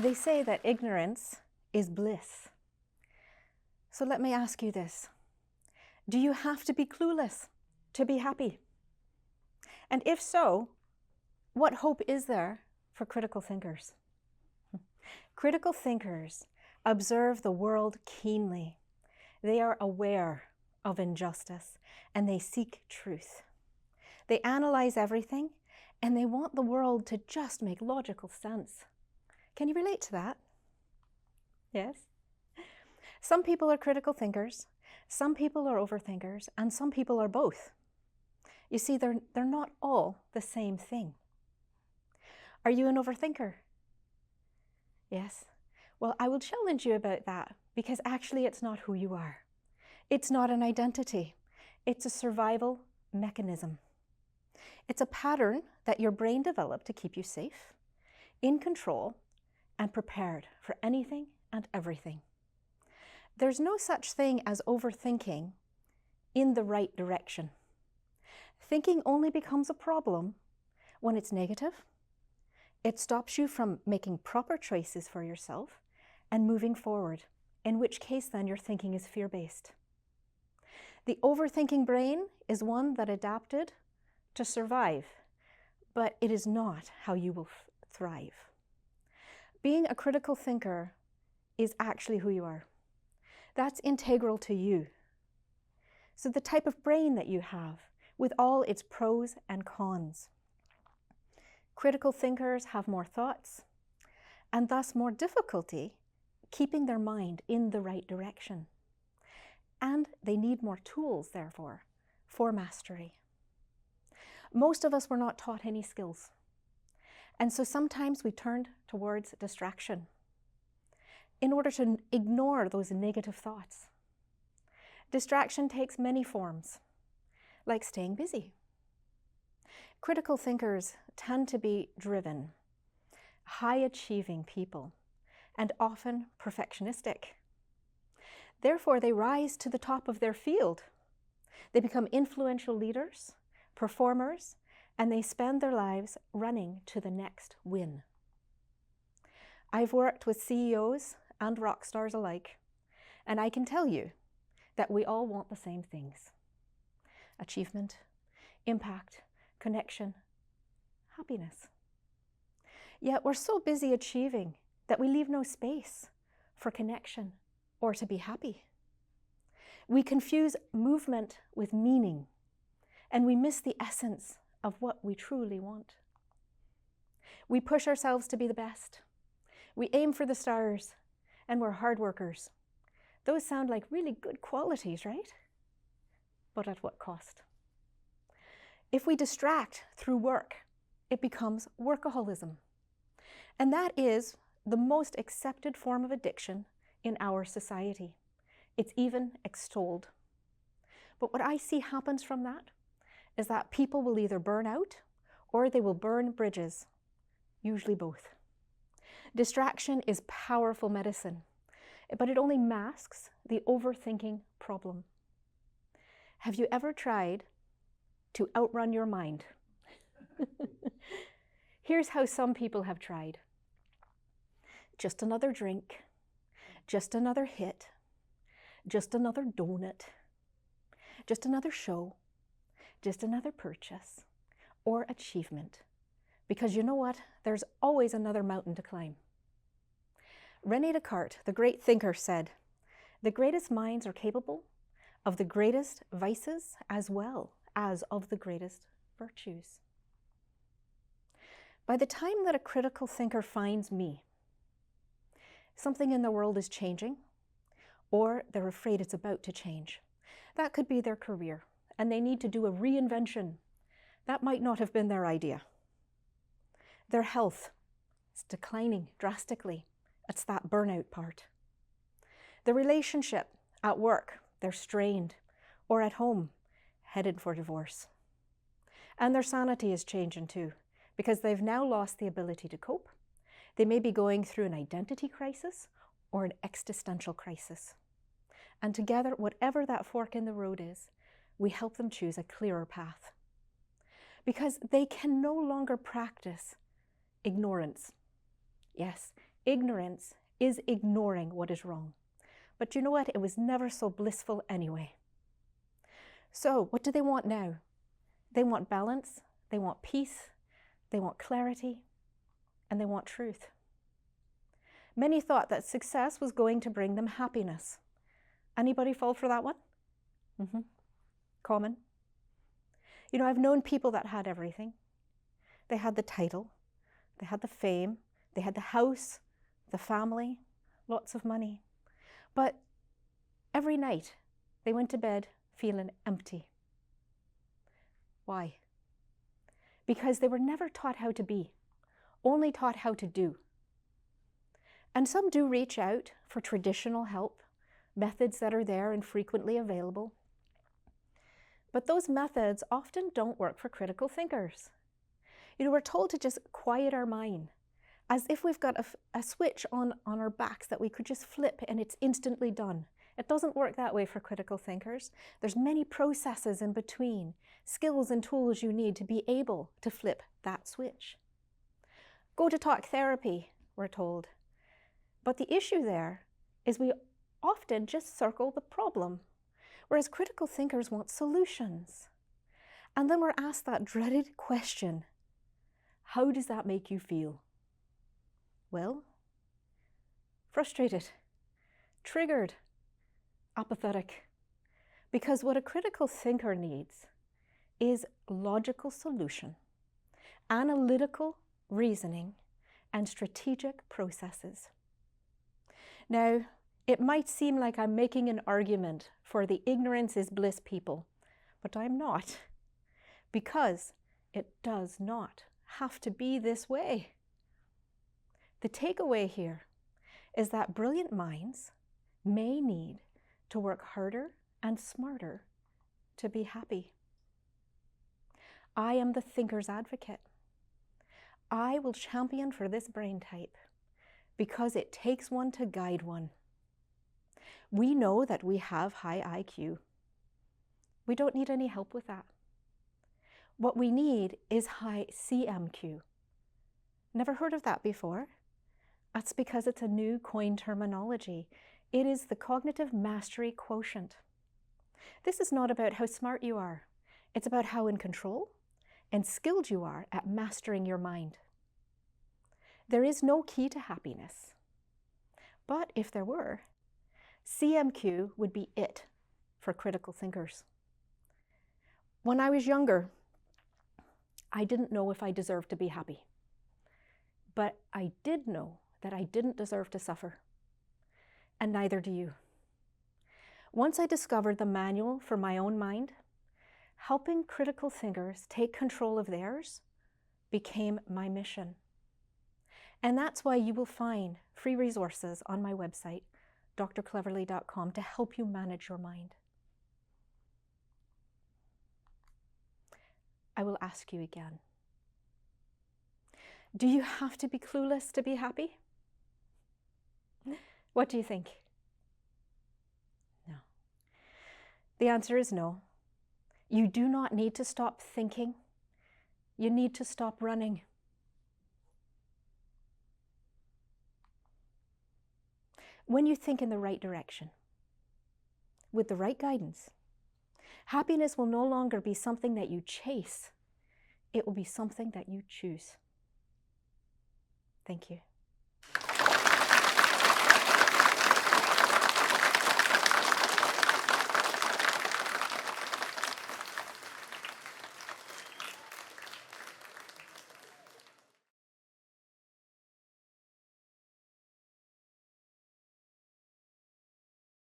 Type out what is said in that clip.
They say that ignorance is bliss. So let me ask you this. Do you have to be clueless to be happy? And if so, what hope is there for critical thinkers? Critical thinkers observe the world keenly. They are aware of injustice and they seek truth. They analyze everything and they want the world to just make logical sense. Can you relate to that? Yes? Some people are critical thinkers, some people are overthinkers, and some people are both. You see, they're not all the same thing. Are you an overthinker? Yes? Well, I will challenge you about that because actually it's not who you are. It's not an identity. It's a survival mechanism. It's a pattern that your brain developed to keep you safe, in control, and prepared for anything and everything. There's no such thing as overthinking in the right direction. Thinking only becomes a problem when it's negative. It stops you from making proper choices for yourself and moving forward, in which case then your thinking is fear-based. The overthinking brain is one that adapted to survive, but it is not how you will thrive. Being a critical thinker is actually who you are. That's integral to you. So the type of brain that you have, with all its pros and cons. Critical thinkers have more thoughts, and thus more difficulty keeping their mind in the right direction. And they need more tools, therefore, for mastery. Most of us were not taught any skills. And so sometimes we turned towards distraction in order to ignore those negative thoughts. Distraction takes many forms, like staying busy. Critical thinkers tend to be driven, high-achieving people, and often perfectionistic. Therefore, they rise to the top of their field. They become influential leaders, performers, and they spend their lives running to the next win. I've worked with CEOs and rock stars alike, and I can tell you that we all want the same things: achievement, impact, connection, happiness. Yet we're so busy achieving that we leave no space for connection or to be happy. We confuse movement with meaning, and we miss the essence of what we truly want. We push ourselves to be the best. We aim for the stars, and we're hard workers. Those sound like really good qualities, right? But at what cost? If we distract through work, it becomes workaholism. And that is the most accepted form of addiction in our society. It's even extolled. But what I see happens from that is that people will either burn out or they will burn bridges, usually both. Distraction is powerful medicine, but it only masks the overthinking problem. Have you ever tried to outrun your mind? Here's how some people have tried. Just another drink, just another hit, just another donut, just another show, just another purchase or achievement. Because you know what? There's always another mountain to climb. René Descartes, the great thinker, said, "The greatest minds are capable of the greatest vices as well as of the greatest virtues." By the time that a critical thinker finds me, something in the world is changing, or they're afraid it's about to change. That could be their career, and they need to do a reinvention. That might not have been their idea. Their health is declining drastically. It's that burnout part. The relationship at work, they're strained, or at home, headed for divorce. And their sanity is changing too, because they've now lost the ability to cope. They may be going through an identity crisis or an existential crisis. And together, whatever that fork in the road is, we help them choose a clearer path. Because they can no longer practice ignorance. Yes, Ignorance is ignoring what is wrong. But you know what? It was never so blissful anyway. So what do they want now? They want balance, they want peace, they want clarity, and they want truth. Many thought that success was going to bring them happiness. Anybody fall for that one? Common. You know, I've known people that had everything. They had the title, they had the fame, they had the house, the family, lots of money. But every night they went to bed feeling empty. Why? Because they were never taught how to be, only taught how to do. And some do reach out for traditional help, methods that are there and frequently available. But those methods often don't work for critical thinkers. You know, we're told to just quiet our mind, as if we've got a switch on our backs that we could just flip and it's instantly done. It doesn't work that way for critical thinkers. There's many processes in between, skills and tools you need to be able to flip that switch. Go to talk therapy, we're told. But the issue there is we often just circle the problem, whereas critical thinkers want solutions. And then we're asked that dreaded question, how does that make you feel? Well, frustrated, triggered, apathetic. Because what a critical thinker needs is logical solution, analytical reasoning, and strategic processes. Now, it might seem like I'm making an argument for the ignorance is bliss people, but I'm not, because it does not have to be this way. The takeaway here is that brilliant minds may need to work harder and smarter to be happy. I am the thinker's advocate. I will champion for this brain type because it takes one to guide one. We know that we have high IQ. We don't need any help with that. What we need is high CMQ. Never heard of that before? That's because it's a new coined terminology. It is the cognitive mastery quotient. This is not about how smart you are. It's about how in control and skilled you are at mastering your mind. There is no key to happiness. But if there were, CMQ would be it for critical thinkers. When I was younger, I didn't know if I deserved to be happy. But I did know that I didn't deserve to suffer. And neither do you. Once I discovered the manual for my own mind, helping critical thinkers take control of theirs became my mission. And that's why you will find free resources on my website, drcleverly.com, to help you manage your mind. I will ask you again. Do you have to be clueless to be happy? What do you think? No. The answer is no. You do not need to stop thinking. You need to stop running. When you think in the right direction, with the right guidance, happiness will no longer be something that you chase. It will be something that you choose. Thank you.